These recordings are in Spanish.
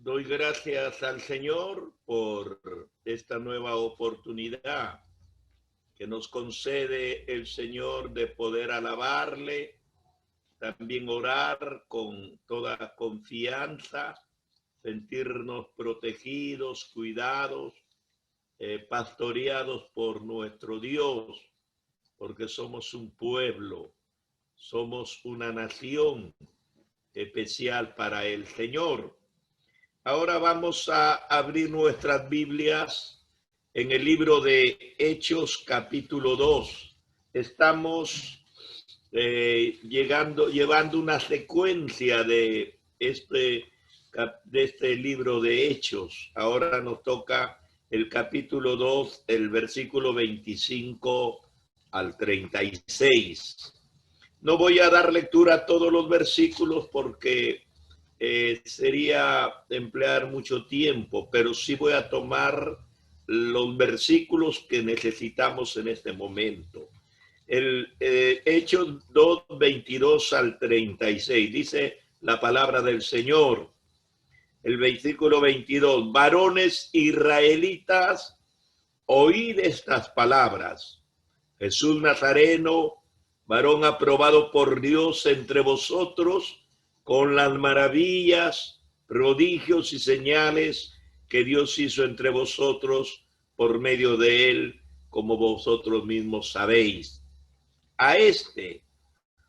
Doy gracias al Señor por esta nueva oportunidad que nos concede el Señor de poder alabarle, también orar con toda confianza, sentirnos protegidos, cuidados, pastoreados por nuestro Dios, porque somos un pueblo, somos una nación especial para el Señor. Ahora vamos a abrir nuestras Biblias en el libro de Hechos, capítulo 2. Estamos llevando una secuencia de este libro de Hechos. Ahora nos toca el capítulo 2, el versículo 25 al 36. No voy a dar lectura a todos los versículos porque sería emplear mucho tiempo, pero sí voy a tomar los versículos que necesitamos en este momento. El Hechos 2, 22 al 36, dice la palabra del Señor. El versículo 22, varones israelitas, oíd estas palabras. Jesús Nazareno, varón aprobado por Dios entre vosotros, con las maravillas, prodigios y señales que Dios hizo entre vosotros por medio de él, como vosotros mismos sabéis. A este,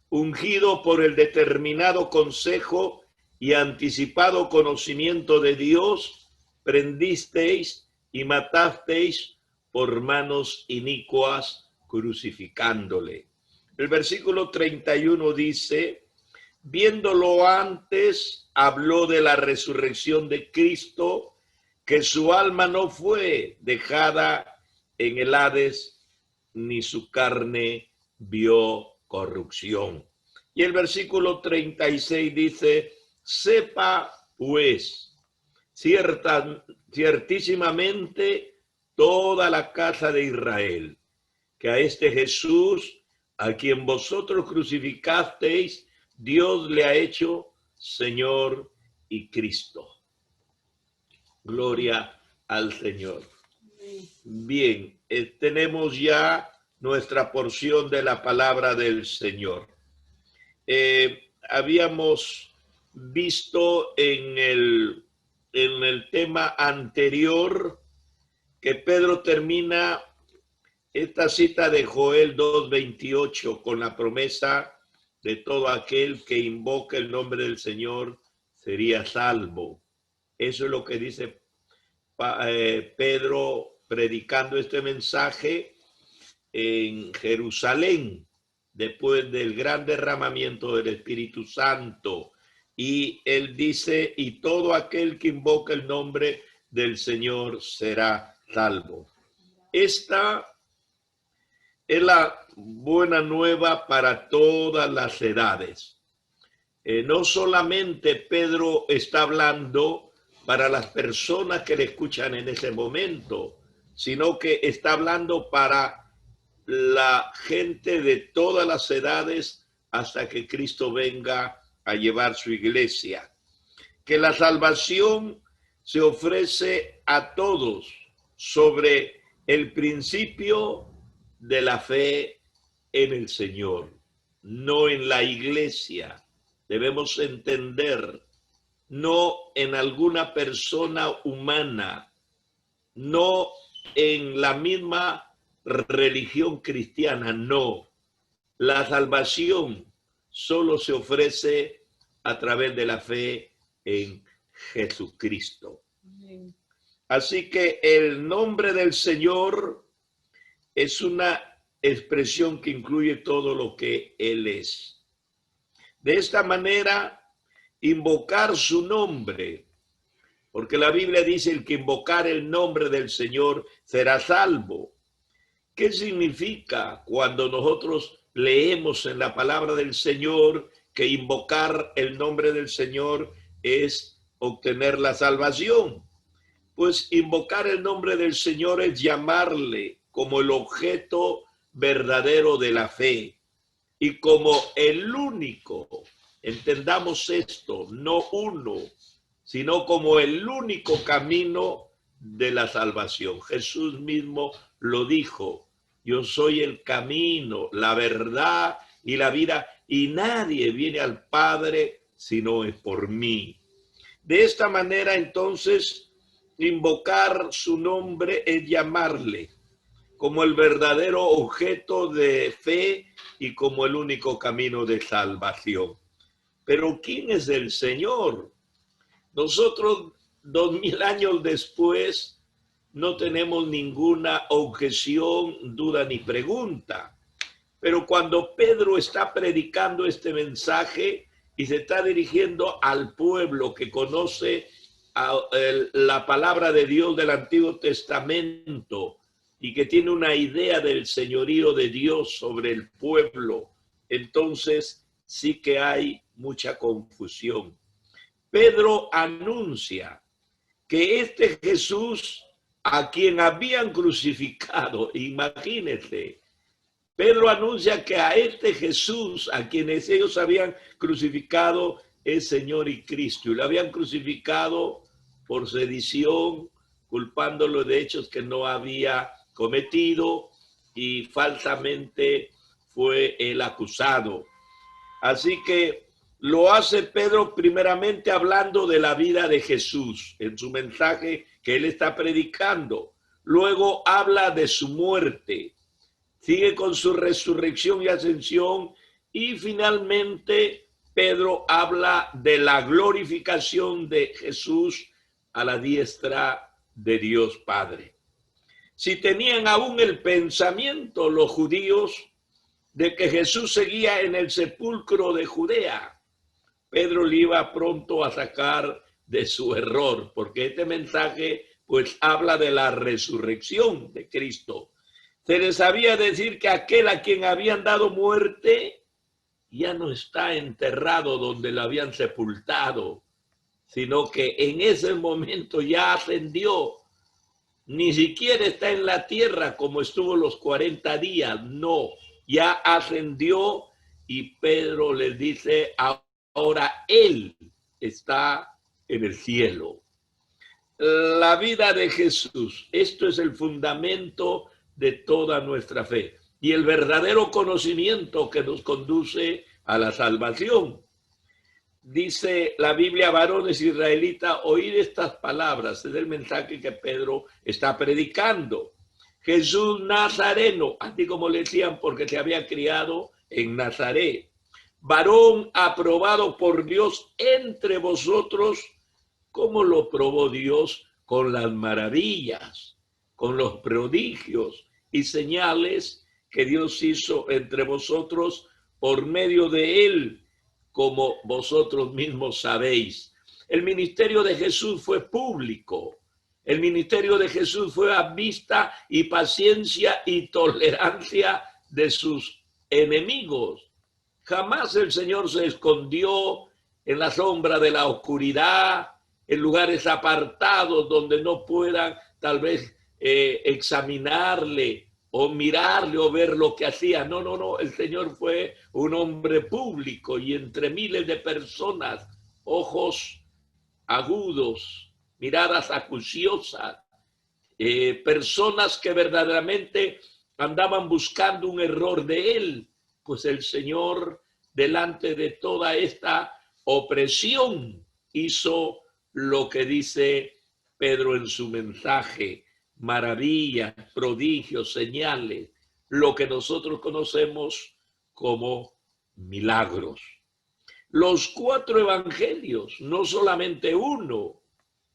ungido por el determinado consejo y anticipado conocimiento de Dios, prendisteis y matasteis por manos inicuas, crucificándole. El versículo 31 dice: viéndolo antes, habló de la resurrección de Cristo, que su alma no fue dejada en el Hades, ni su carne vio corrupción. Y el versículo 36 dice: sepa pues, ciertísimamente toda la casa de Israel, que a este Jesús, a quien vosotros crucificasteis, Dios le ha hecho Señor y Cristo. Gloria al Señor. Bien, tenemos ya nuestra porción de la palabra del Señor. Habíamos visto en el tema anterior que Pedro termina esta cita de Joel 2:28 con la promesa de todo aquel que invoca el nombre del Señor sería salvo. Eso es lo que dice Pedro predicando este mensaje en Jerusalén, después del gran derramamiento del Espíritu Santo. Y él dice: y todo aquel que invoca el nombre del Señor será salvo. Esta es la buena nueva para todas las edades. No solamente Pedro está hablando para las personas que le escuchan en ese momento, sino que está hablando para la gente de todas las edades hasta que Cristo venga a llevar su iglesia. Que la salvación se ofrece a todos sobre el principio de la fe en el Señor, no en la iglesia. Debemos entender, no en alguna persona humana, no en la misma religión cristiana, no. La salvación solo se ofrece a través de la fe en Jesucristo. Así que el nombre del Señor es una expresión que incluye todo lo que Él es. De esta manera, invocar su nombre, porque la Biblia dice: el que invocar el nombre del Señor será salvo. ¿Qué significa cuando nosotros leemos en la palabra del Señor que invocar el nombre del Señor es obtener la salvación? Pues invocar el nombre del Señor es llamarle como el objeto verdadero de la fe y como el único, entendamos esto, no uno, sino como el único camino de la salvación. Jesús mismo lo dijo: yo soy el camino, la verdad y la vida, y nadie viene al Padre si no es por mí. De esta manera, entonces, invocar su nombre es llamarle como el verdadero objeto de fe y como el único camino de salvación. Pero ¿quién es el Señor? Nosotros, 2000 años después, no tenemos ninguna objeción, duda ni pregunta. Pero cuando Pedro está predicando este mensaje y se está dirigiendo al pueblo que conoce la palabra de Dios del Antiguo Testamento y que tiene una idea del señorío de Dios sobre el pueblo, entonces sí que hay mucha confusión. Pedro anuncia que este Jesús a quien habían crucificado, imagínense, Pedro anuncia que a este Jesús, a quienes ellos habían crucificado, es Señor y Cristo. Y lo habían crucificado por sedición, culpándolo de hechos que no había cometido, y falsamente fue el acusado. Así que lo hace Pedro primeramente hablando de la vida de Jesús en su mensaje que él está predicando. Luego habla de su muerte. Sigue con su resurrección y ascensión, y finalmente Pedro habla de la glorificación de Jesús a la diestra de Dios Padre. Si tenían aún el pensamiento los judíos de que Jesús seguía en el sepulcro de Judea, Pedro le iba pronto a sacar de su error, porque este mensaje pues habla de la resurrección de Cristo. Se les sabía decir que aquel a quien habían dado muerte ya no está enterrado donde lo habían sepultado, sino que en ese momento ya ascendió. Ni siquiera está en la tierra como estuvo los 40 días, no, ya ascendió, y Pedro les dice: ahora él está en el cielo. La vida de Jesús, esto es el fundamento de toda nuestra fe y el verdadero conocimiento que nos conduce a la salvación. Dice la Biblia: varones israelitas, oíd estas palabras. Es el mensaje que Pedro está predicando. Jesús Nazareno, así como le decían porque se había criado en Nazaret, varón aprobado por Dios entre vosotros. ¿Cómo lo probó Dios? Con las maravillas, con los prodigios y señales que Dios hizo entre vosotros por medio de él, como vosotros mismos sabéis. El ministerio de Jesús fue público. El ministerio de Jesús fue a vista y paciencia y tolerancia de sus enemigos. Jamás el Señor se escondió en la sombra de la oscuridad, en lugares apartados donde no puedan tal vez examinarle o mirarle o ver lo que hacía. No, no, no. El Señor fue un hombre público y entre miles de personas, ojos agudos, miradas acuciosas, personas que verdaderamente andaban buscando un error de él. Pues el Señor, delante de toda esta opresión, hizo lo que dice Pedro en su mensaje: maravillas, prodigios, señales, lo que nosotros conocemos como milagros. Los 4 evangelios, no solamente uno,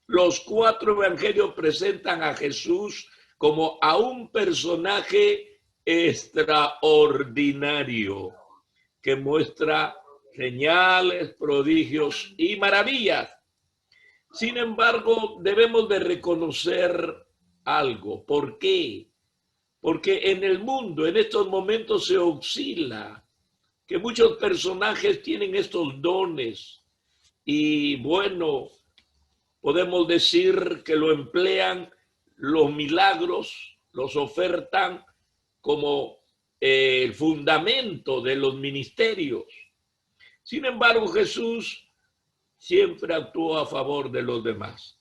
los 4 evangelios presentan a Jesús como a un personaje extraordinario que muestra señales, prodigios y maravillas. Sin embargo, debemos de reconocer algo. ¿Por qué? Porque en el mundo, en estos momentos, se oscila que muchos personajes tienen estos dones y, bueno, podemos decir que lo emplean, los milagros los ofertan como el fundamento de los ministerios. Sin embargo, Jesús siempre actuó a favor de los demás.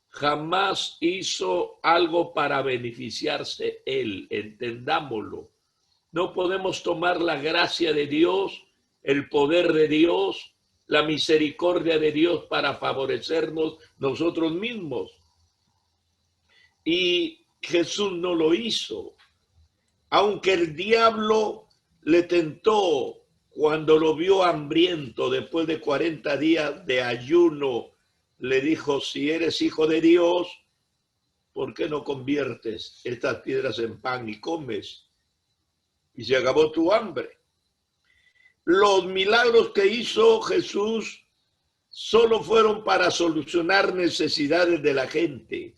Jamás hizo algo para beneficiarse él, entendámoslo. No podemos tomar la gracia de Dios, el poder de Dios, la misericordia de Dios para favorecernos nosotros mismos. Y Jesús no lo hizo. Aunque el diablo le tentó cuando lo vio hambriento después de 40 días de ayuno, le dijo, si eres hijo de Dios, ¿por qué no conviertes estas piedras en pan y comes? Y se acabó tu hambre. Los milagros que hizo Jesús solo fueron para solucionar necesidades de la gente,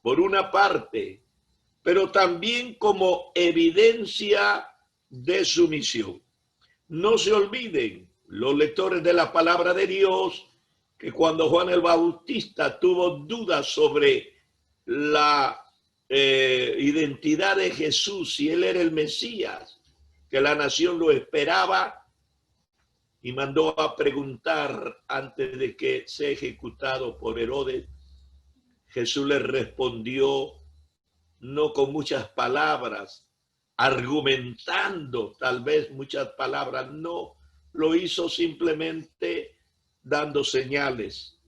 por una parte, pero también como evidencia de su misión. No se olviden, los lectores de la palabra de Dios, que cuando Juan el Bautista tuvo dudas sobre la identidad de Jesús, si él era el Mesías, que la nación lo esperaba, y mandó a preguntar antes de que sea ejecutado por Herodes, Jesús le respondió no con muchas palabras, argumentando tal vez muchas palabras, no, lo hizo simplemente dando señales.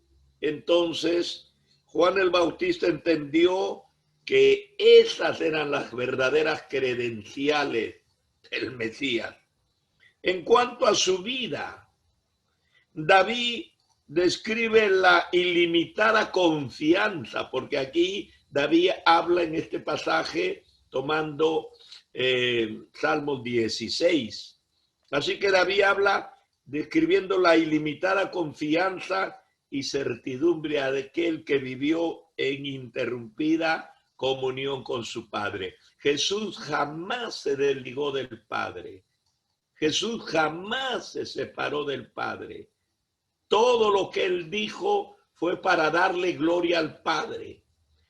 Entonces, Juan el Bautista entendió que esas eran las verdaderas credenciales del Mesías. En cuanto a su vida, David describe la ilimitada confianza, porque aquí David habla en este pasaje tomando Salmos 16. Así que David habla describiendo la ilimitada confianza y certidumbre de aquel que vivió en ininterrumpida comunión con su Padre. Jesús jamás se desligó del Padre. Jesús jamás se separó del Padre. Todo lo que él dijo fue para darle gloria al Padre.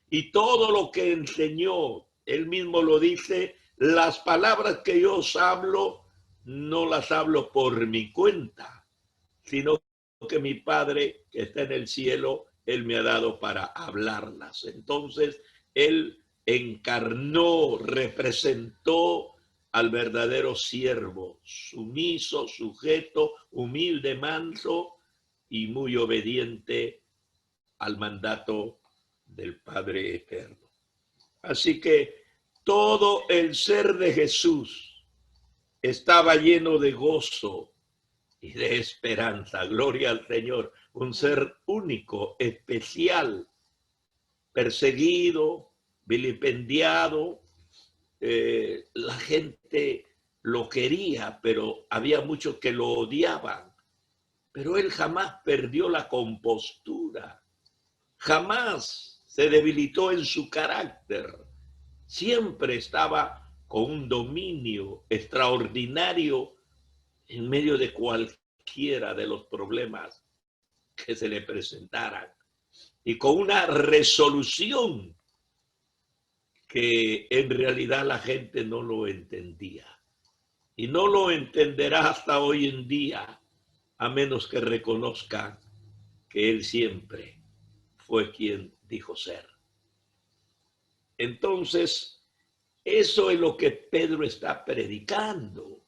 Y todo lo que enseñó, él mismo lo dice, las palabras que yo os hablo, no las hablo por mi cuenta, sino que mi Padre que está en el cielo, él me ha dado para hablarlas. Entonces, él encarnó, representó al verdadero siervo, sumiso, sujeto, humilde, manso y muy obediente al mandato del Padre Eterno. Así que todo el ser de Jesús estaba lleno de gozo y de esperanza. Gloria al Señor. Un ser único, especial, perseguido, vilipendiado. La gente lo quería, pero había muchos que lo odiaban. Pero él jamás perdió la compostura. Jamás se debilitó en su carácter. Siempre estaba con un dominio extraordinario en medio de cualquiera de los problemas que se le presentaran. Y con una resolución que en realidad la gente no lo entendía. Y no lo entenderá hasta hoy en día, a menos que reconozca que él siempre fue quien dijo ser. Entonces, eso es lo que Pedro está predicando,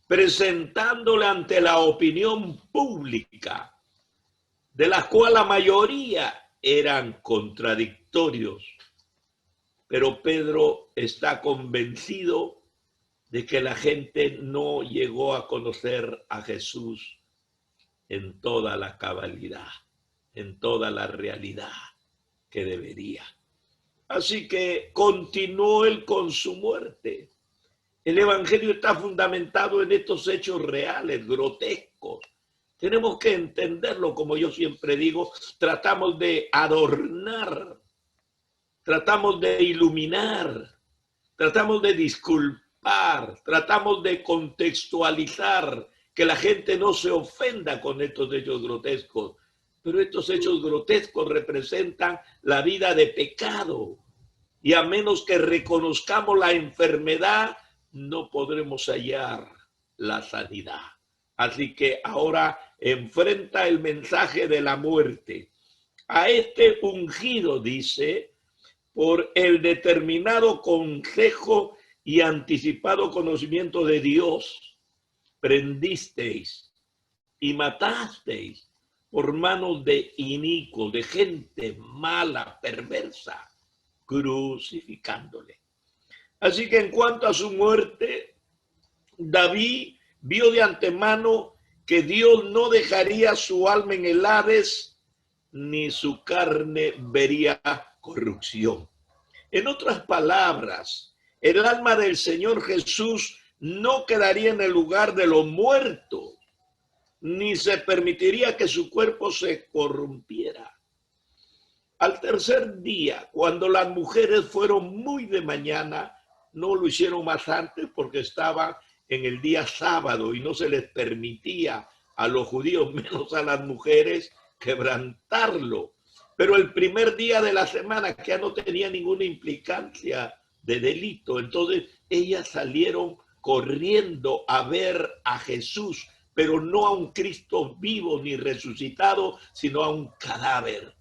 presentándole ante la opinión pública, de la cual la mayoría eran contradictorios. Pero Pedro está convencido de que la gente no llegó a conocer a Jesús en toda la cabalidad, en toda la realidad que debería. Así que continuó él con su muerte. El evangelio está fundamentado en estos hechos reales, grotescos. Tenemos que entenderlo, como yo siempre digo, tratamos de adornar, tratamos de iluminar, tratamos de disculpar, tratamos de contextualizar, que la gente no se ofenda con estos hechos grotescos. Pero estos hechos grotescos representan la vida de pecado. Y a menos que reconozcamos la enfermedad, no podremos hallar la sanidad. Así que ahora enfrenta el mensaje de la muerte. A este ungido, dice, por el determinado consejo y anticipado conocimiento de Dios, prendisteis y matasteis por manos de inicuos, de gente mala, perversa, crucificándole. Así que en cuanto a su muerte, David vio de antemano que Dios no dejaría su alma en el Hades, ni su carne vería corrupción. En otras palabras, el alma del Señor Jesús no quedaría en el lugar de los muertos, ni se permitiría que su cuerpo se corrompiera. Al tercer día, cuando las mujeres fueron muy de mañana, no lo hicieron más antes porque estaba en el día sábado y no se les permitía a los judíos, menos a las mujeres, quebrantarlo. Pero el primer día de la semana, que ya no tenía ninguna implicancia de delito, entonces ellas salieron corriendo a ver a Jesús, pero no a un Cristo vivo ni resucitado, sino a un cadáver.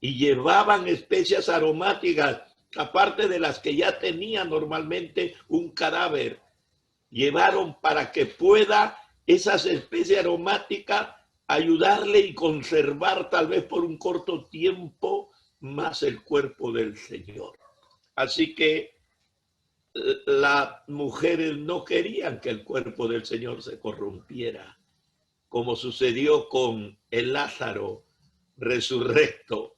Y llevaban especias aromáticas, aparte de las que ya tenía normalmente un cadáver. Llevaron para que pueda esas especies aromáticas ayudarle y conservar tal vez por un corto tiempo más el cuerpo del Señor. Así que las mujeres no querían que el cuerpo del Señor se corrompiera, como sucedió con el Lázaro resurrecto,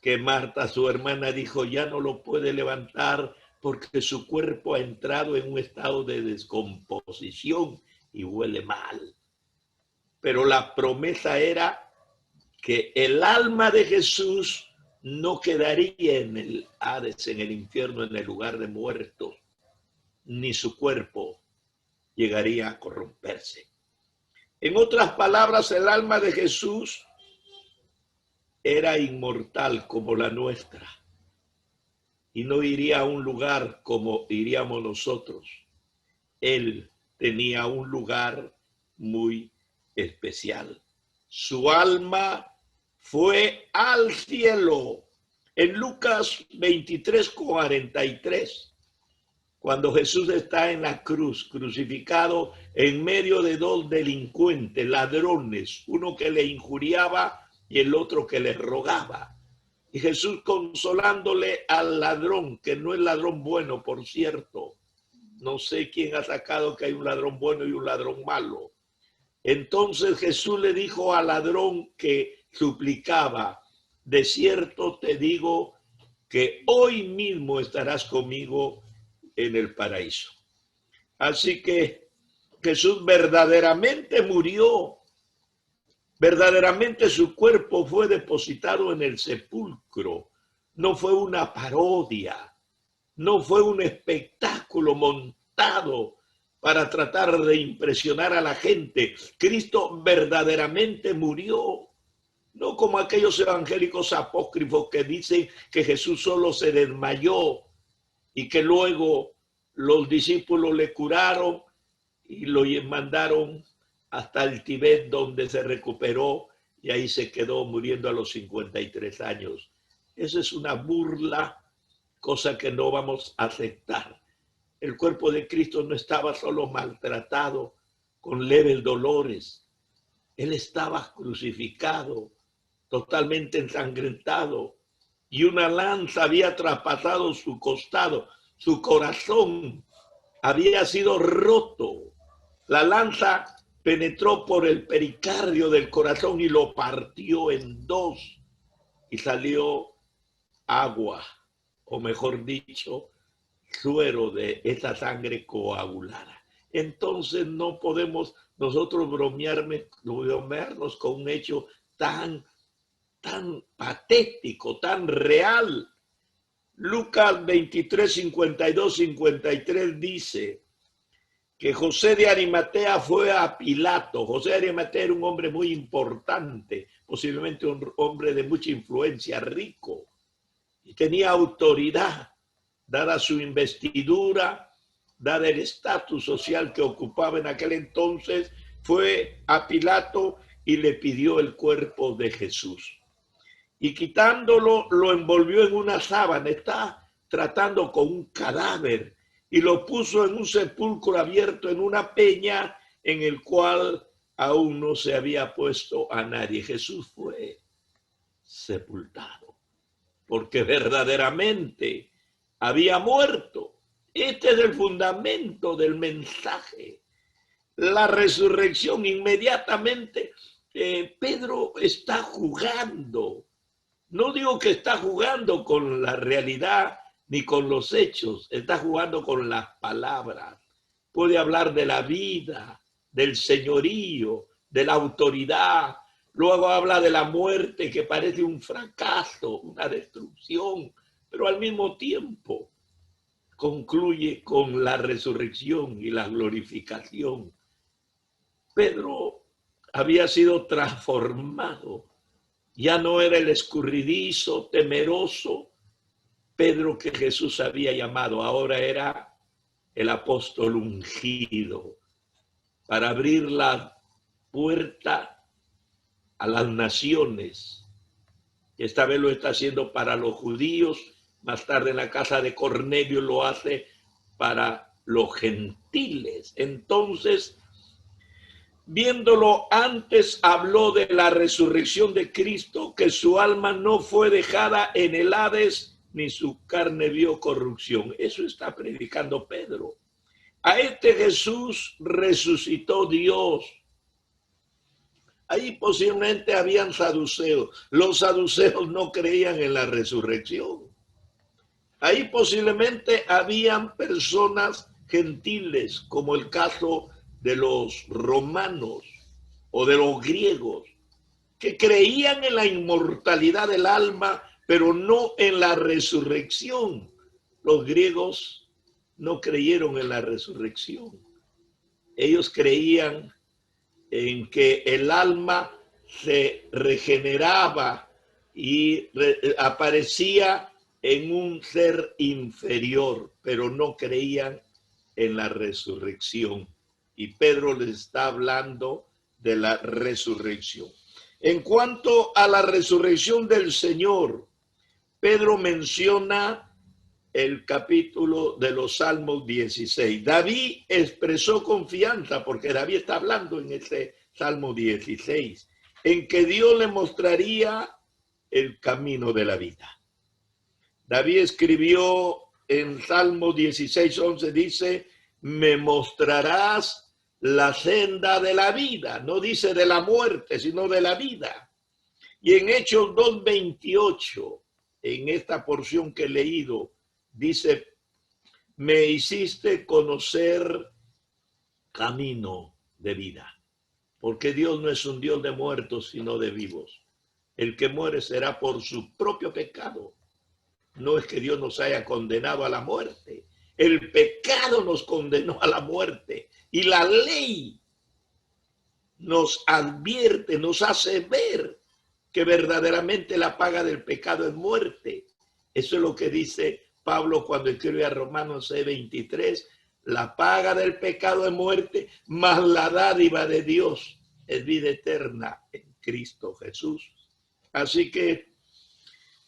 que Marta, su hermana, dijo, ya no lo puede levantar porque su cuerpo ha entrado en un estado de descomposición y huele mal. Pero la promesa era que el alma de Jesús no quedaría en el Hades, en el infierno, en el lugar de muertos, ni su cuerpo llegaría a corromperse. En otras palabras, el alma de Jesús era inmortal como la nuestra y no iría a un lugar como iríamos nosotros. Él tenía un lugar muy especial. Su alma fue al cielo. En Lucas 23:43, cuando Jesús está en la cruz, crucificado en medio de dos delincuentes, ladrones, uno que le injuriaba y el otro que le rogaba. Y Jesús consolándole al ladrón, que no es ladrón bueno, por cierto. No sé quién ha sacado que hay un ladrón bueno y un ladrón malo. Entonces Jesús le dijo al ladrón que suplicaba, de cierto te digo que hoy mismo estarás conmigo en el paraíso. Así que Jesús verdaderamente murió. Verdaderamente su cuerpo fue depositado en el sepulcro. No fue una parodia, no fue un espectáculo montado para tratar de impresionar a la gente. Cristo verdaderamente murió, no como aquellos evangélicos apócrifos que dicen que Jesús solo se desmayó y que luego los discípulos le curaron y lo mandaron hasta el Tíbet, donde se recuperó y ahí se quedó muriendo a los 53 años. Esa es una burla, cosa que no vamos a aceptar. El cuerpo de Cristo no estaba solo maltratado, con leves dolores. Él estaba crucificado, totalmente ensangrentado, y una lanza había traspasado su costado. Su corazón había sido roto. La lanza penetró por el pericardio del corazón y lo partió en dos y salió agua, o mejor dicho, suero de esa sangre coagulada. Entonces no podemos nosotros bromearnos con un hecho tan patético, tan real. Lucas 23, 52, 53 dice que José de Arimatea fue a Pilato. José de Arimatea era un hombre muy importante, posiblemente un hombre de mucha influencia, rico, y tenía autoridad, dada su investidura, dada el estatus social que ocupaba en aquel entonces. fue a Pilato y le pidió el cuerpo de Jesús. Y quitándolo, lo envolvió en una sábana. Está tratando con un cadáver y lo puso en un sepulcro abierto en una peña en el cual aún no se había puesto a nadie. Jesús fue sepultado porque verdaderamente había muerto. Este es el fundamento del mensaje. La resurrección. Inmediatamente Pedro está jugando. No digo que está jugando con la realidad ni con los hechos, está jugando con las palabras. Puede hablar de la vida, del señorío, de la autoridad. Luego habla de la muerte, que parece un fracaso, una destrucción, pero al mismo tiempo concluye con la resurrección y la glorificación. Pedro había sido transformado. Ya no era el escurridizo, temeroso Pedro que Jesús había llamado. Ahora era el apóstol ungido para abrir la puerta a las naciones. Esta vez lo está haciendo para los judíos. Más tarde en la casa de Cornelio lo hace para los gentiles. Entonces, viéndolo antes, habló de la resurrección de Cristo, que su alma no fue dejada en el Hades, ni su carne vio corrupción. Eso está predicando Pedro. A este Jesús resucitó Dios. Ahí posiblemente habían saduceos. Los saduceos no creían en la resurrección. Ahí posiblemente habían personas gentiles, como el caso de los romanos o de los griegos, que creían en la inmortalidad del alma, pero no en la resurrección. Los griegos no creyeron en la resurrección. Ellos creían en que el alma se regeneraba y aparecía en un ser inferior, pero no creían en la resurrección. Y Pedro les está hablando de la resurrección. En cuanto a la resurrección del Señor, Pedro menciona el capítulo de los Salmos 16. David expresó confianza, porque David está hablando en ese Salmo 16, en que Dios le mostraría el camino de la vida. David escribió en Salmo 16:11, dice, me mostrarás la senda de la vida. No dice de la muerte, sino de la vida. Y en Hechos 2:28, en esta porción que he leído, dice, me hiciste conocer camino de vida. Porque Dios no es un Dios de muertos, sino de vivos. El que muere será por su propio pecado. No es que Dios nos haya condenado a la muerte. El pecado nos condenó a la muerte. Y la ley nos advierte, nos hace ver que verdaderamente la paga del pecado es muerte. Eso es lo que dice Pablo cuando escribe a Romanos 6:23, la paga del pecado es muerte, mas la dádiva de Dios es vida eterna en Cristo Jesús. Así que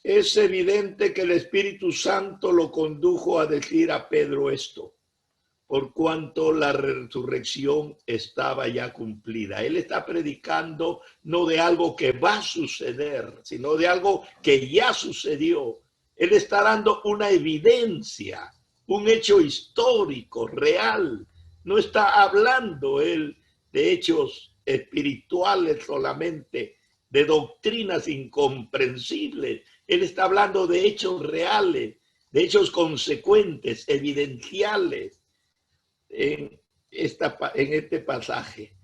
es evidente que el Espíritu Santo lo condujo a decir a Pedro esto, por cuanto la resurrección estaba ya cumplida. Él está predicando no de algo que va a suceder, sino de algo que ya sucedió. Él está dando una evidencia, un hecho histórico, real. No está hablando él de hechos espirituales solamente, de doctrinas incomprensibles. Él está hablando de hechos reales, de hechos consecuentes, evidenciales en este pasaje.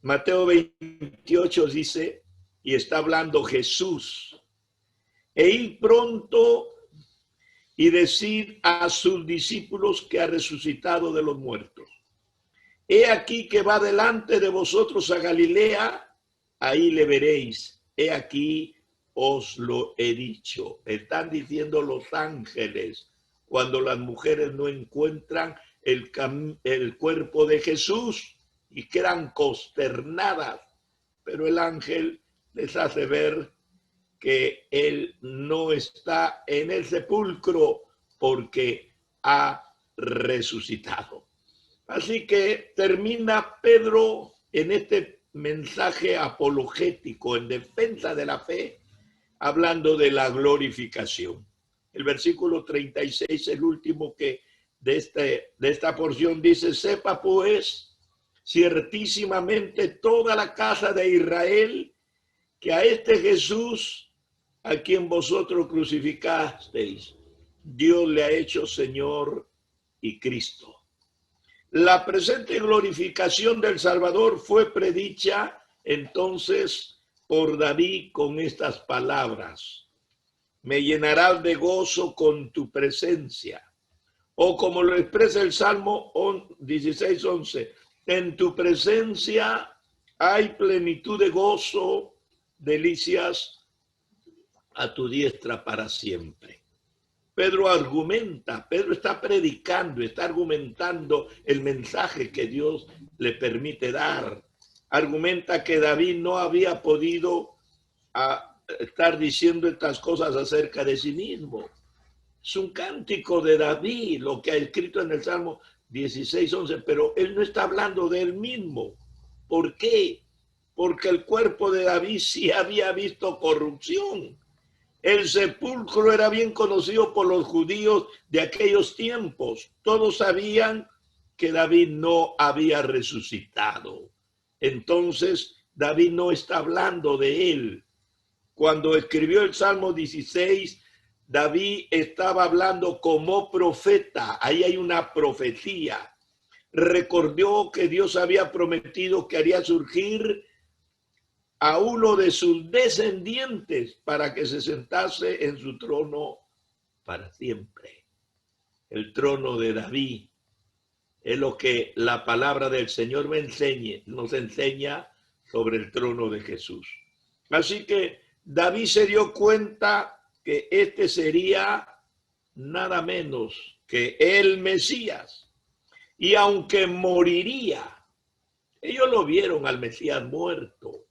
Mateo 28 dice, y está hablando Jesús, e ir pronto y decir a sus discípulos que ha resucitado de los muertos. He aquí que va delante de vosotros a Galilea, ahí le veréis. He aquí os lo he dicho. Están diciendo los ángeles cuando las mujeres no encuentran el cuerpo de Jesús. y quedan consternadas, pero el ángel les hace ver que él no está en el sepulcro porque ha resucitado. Así que termina Pedro en este mensaje apologético en defensa de la fe, hablando de la glorificación. El versículo 36, el último que de esta porción dice: sepa pues ciertísimamente toda la casa de Israel que a este Jesús, a quien vosotros crucificasteis, Dios le ha hecho Señor y Cristo. La presente glorificación del Salvador fue predicha entonces por David con estas palabras: me llenarás de gozo con tu presencia. O como lo expresa el Salmo 16:11, en tu presencia hay plenitud de gozo, delicias a tu diestra para siempre. Pedro argumenta, Pedro está predicando, está argumentando el mensaje que Dios le permite dar. Argumenta que David no había podido estar diciendo estas cosas acerca de sí mismo. Es un cántico de David, lo que ha escrito en el Salmo 16:11, pero él no está hablando de él mismo. ¿Por qué? Porque el cuerpo de David sí había visto corrupción. El sepulcro era bien conocido por los judíos de aquellos tiempos. Todos sabían que David no había resucitado. Entonces, David no está hablando de él. Cuando escribió el Salmo 16, David estaba hablando como profeta. Ahí hay una profecía. Recordó que Dios había prometido que haría surgir a uno de sus descendientes para que se sentase en su trono para siempre. El trono de David es lo que la palabra del Señor nos enseña sobre el trono de Jesús. Así que David se dio cuenta que este sería nada menos que el Mesías. Y aunque moriría, ellos lo vieron al Mesías muerto,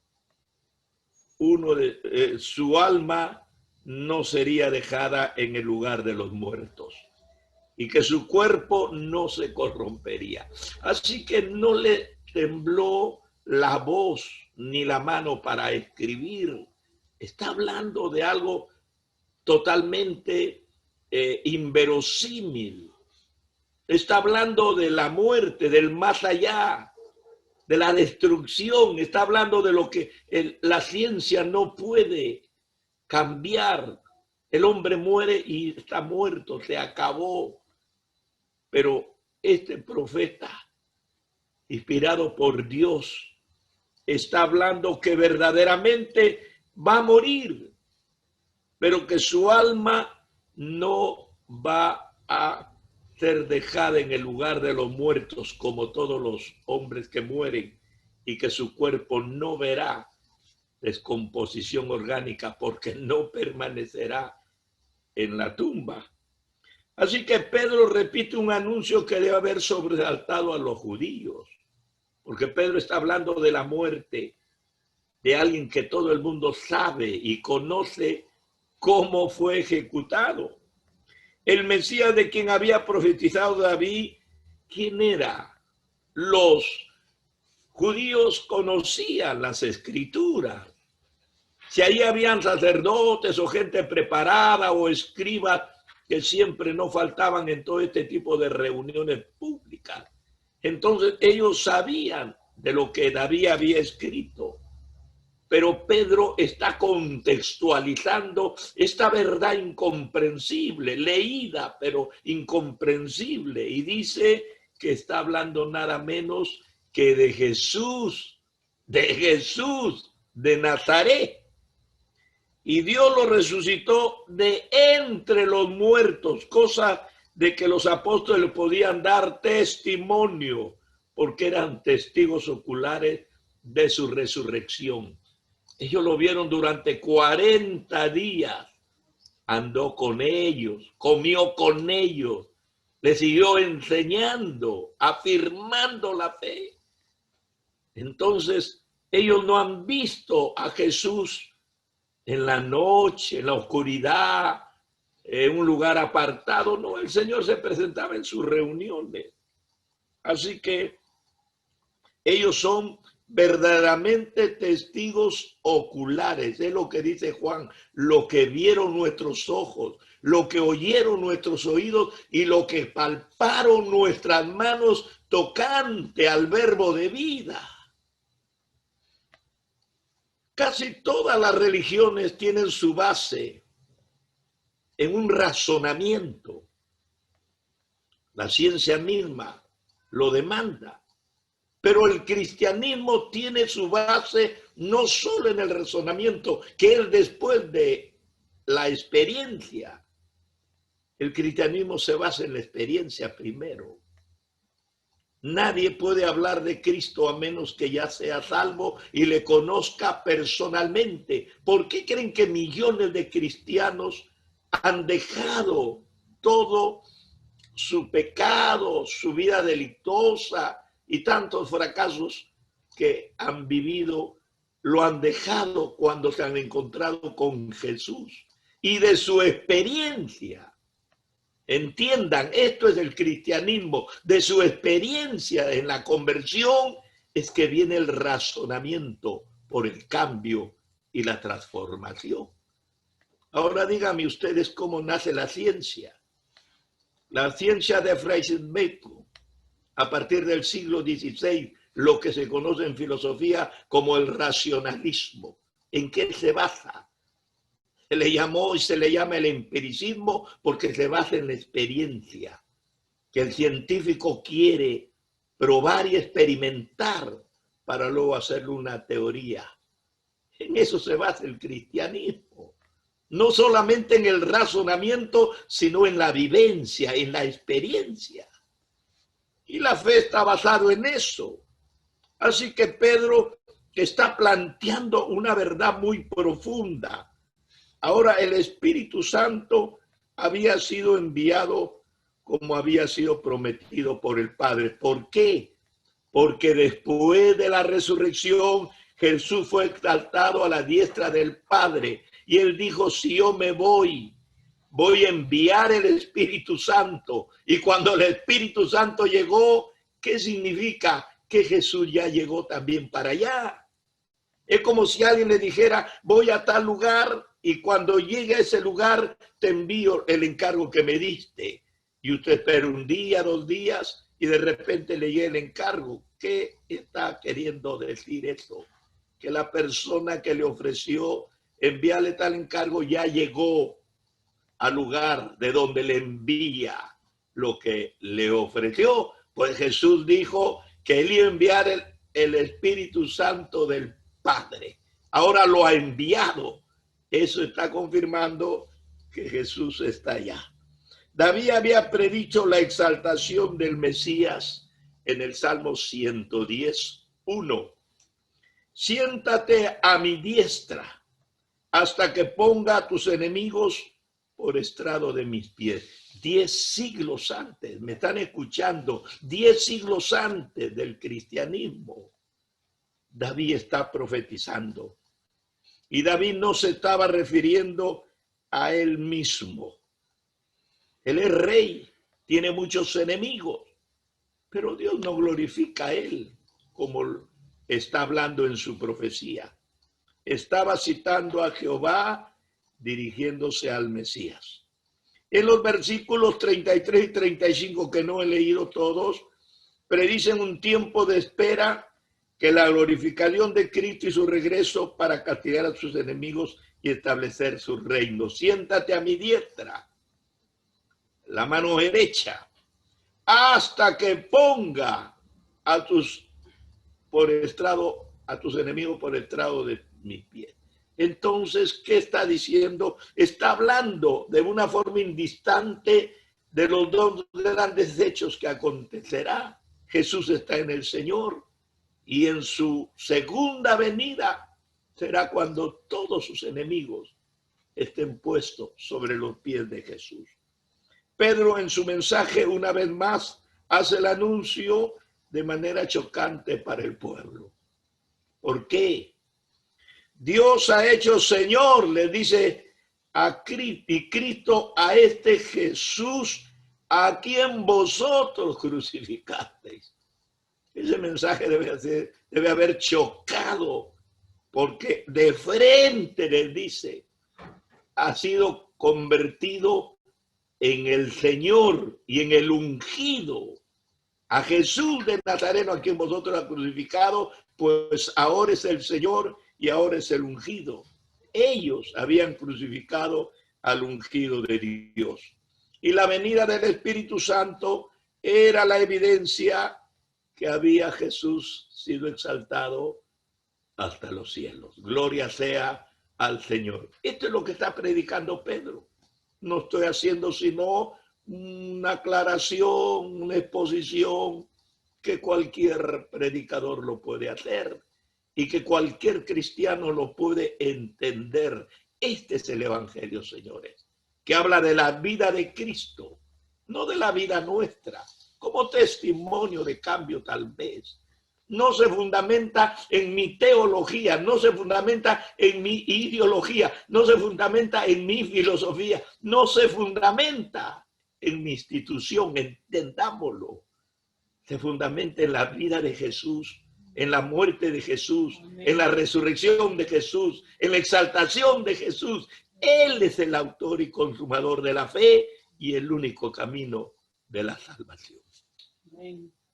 su alma no sería dejada en el lugar de los muertos y que su cuerpo no se corrompería. Así que no le tembló la voz ni la mano para escribir. Está hablando de algo totalmente inverosímil. Está hablando de la muerte, del más allá, de la destrucción. Está hablando de lo que la ciencia no puede cambiar. El hombre muere y está muerto, se acabó. Pero este profeta, inspirado por Dios, está hablando que verdaderamente va a morir, pero que su alma no va a ser dejada en el lugar de los muertos como todos los hombres que mueren, y que su cuerpo no verá descomposición orgánica porque no permanecerá en la tumba. Así que Pedro repite un anuncio que debe haber sobresaltado a los judíos, porque Pedro está hablando de la muerte de alguien que todo el mundo sabe y conoce cómo fue ejecutado. El Mesías de quien había profetizado David, ¿quién era? Los judíos conocían las escrituras. Si ahí habían sacerdotes o gente preparada o escribas que siempre no faltaban en todo este tipo de reuniones públicas, entonces ellos sabían de lo que David había escrito. Pero Pedro está contextualizando esta verdad incomprensible, leída pero incomprensible, y dice que está hablando nada menos que de Jesús de Nazaret. Y Dios lo resucitó de entre los muertos, cosa de que los apóstoles podían dar testimonio, porque eran testigos oculares de su resurrección. Ellos lo vieron durante 40 días, andó con ellos, comió con ellos, les siguió enseñando, afirmando la fe. Entonces, ellos no han visto a Jesús en la noche, en la oscuridad, en un lugar apartado. No, el Señor se presentaba en sus reuniones. Así que ellos son verdaderamente testigos oculares. Es lo que dice Juan, lo que vieron nuestros ojos, lo que oyeron nuestros oídos y lo que palparon nuestras manos tocante al verbo de vida. Casi todas las religiones tienen su base en un razonamiento. La ciencia misma lo demanda. Pero el cristianismo tiene su base no solo en el razonamiento, que es después de la experiencia. El cristianismo se basa en la experiencia primero. Nadie puede hablar de Cristo a menos que ya sea salvo y le conozca personalmente. ¿Por qué creen que millones de cristianos han dejado todo su pecado, su vida delictuosa y tantos fracasos que han vivido, lo han dejado cuando se han encontrado con Jesús? Y de su experiencia, entiendan, esto es el cristianismo, de su experiencia en la conversión es que viene el razonamiento por el cambio y la transformación. Ahora díganme ustedes cómo nace la ciencia. La ciencia de Francis Bacon, a partir del siglo XVI, lo que se conoce en filosofía como el racionalismo. ¿En qué se basa? Se le llamó y se le llama el empiricismo porque se basa en la experiencia, que el científico quiere probar y experimentar para luego hacerle una teoría. En eso se basa el cristianismo. No solamente en el razonamiento, sino en la vivencia, en la experiencia. Y la fe está basada en eso. Así que Pedro está planteando una verdad muy profunda. Ahora, el Espíritu Santo había sido enviado como había sido prometido por el Padre. ¿Por qué? Porque después de la resurrección, Jesús fue exaltado a la diestra del Padre. Y él dijo, si yo me voy a enviar el Espíritu Santo. Y cuando el Espíritu Santo llegó, ¿qué significa? Que Jesús ya llegó también para allá. Es como si alguien le dijera, voy a tal lugar y cuando llegue a ese lugar te envío el encargo que me diste. Y usted espera un día, 2 días y de repente le llega el encargo. ¿Qué está queriendo decir eso? Que la persona que le ofreció enviarle tal encargo ya llegó al lugar de donde le envía lo que le ofreció. Pues Jesús dijo que él iba a enviar el Espíritu Santo del Padre. Ahora lo ha enviado. Eso está confirmando que Jesús está allá. David había predicho la exaltación del Mesías en el Salmo 110:1. Siéntate a mi diestra hasta que ponga a tus enemigos por estrado de mis pies. 10 siglos antes, me están escuchando, 10 siglos antes del cristianismo, David está profetizando. Y David no se estaba refiriendo a él mismo. Él es rey, tiene muchos enemigos, pero Dios no glorifica a él como está hablando en su profecía. Estaba citando a Jehová dirigiéndose al Mesías. En los versículos 33 y 35, que no he leído todos, predicen un tiempo de espera, que la glorificación de Cristo y su regreso para castigar a sus enemigos y establecer su reino. Siéntate a mi diestra, la mano derecha, hasta que ponga a tus enemigos por estrado de mis pies. Entonces, ¿qué está diciendo? Está hablando de una forma indistante de los 2 grandes hechos que acontecerá. Jesús está en el Señor y en su segunda venida será cuando todos sus enemigos estén puestos sobre los pies de Jesús. Pedro en su mensaje una vez más hace el anuncio de manera chocante para el pueblo. ¿Por qué? Dios ha hecho Señor, le dice a Cristo, y Cristo a este Jesús a quien vosotros crucificasteis. Ese mensaje debe haber chocado, porque de frente les dice, ha sido convertido en el Señor y en el ungido. A Jesús de Nazareno, a quien vosotros ha crucificado, pues ahora es el Señor y ahora es el ungido. Ellos habían crucificado al ungido de Dios. Y la venida del Espíritu Santo era la evidencia que había Jesús sido exaltado hasta los cielos. Gloria sea al Señor. Esto es lo que está predicando Pedro. No estoy haciendo sino una aclaración, una exposición que cualquier predicador lo puede hacer y que cualquier cristiano lo puede entender. Este es el Evangelio, señores, que habla de la vida de Cristo, no de la vida nuestra, como testimonio de cambio tal vez. No se fundamenta en mi teología, no se fundamenta en mi ideología, no se fundamenta en mi filosofía, no se fundamenta en mi institución, entendámoslo. Se fundamenta en la vida de Jesús, en la muerte de Jesús, en la resurrección de Jesús, en la exaltación de Jesús. Él es el autor y consumador de la fe y el único camino de la salvación.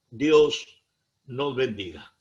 Dios nos bendiga.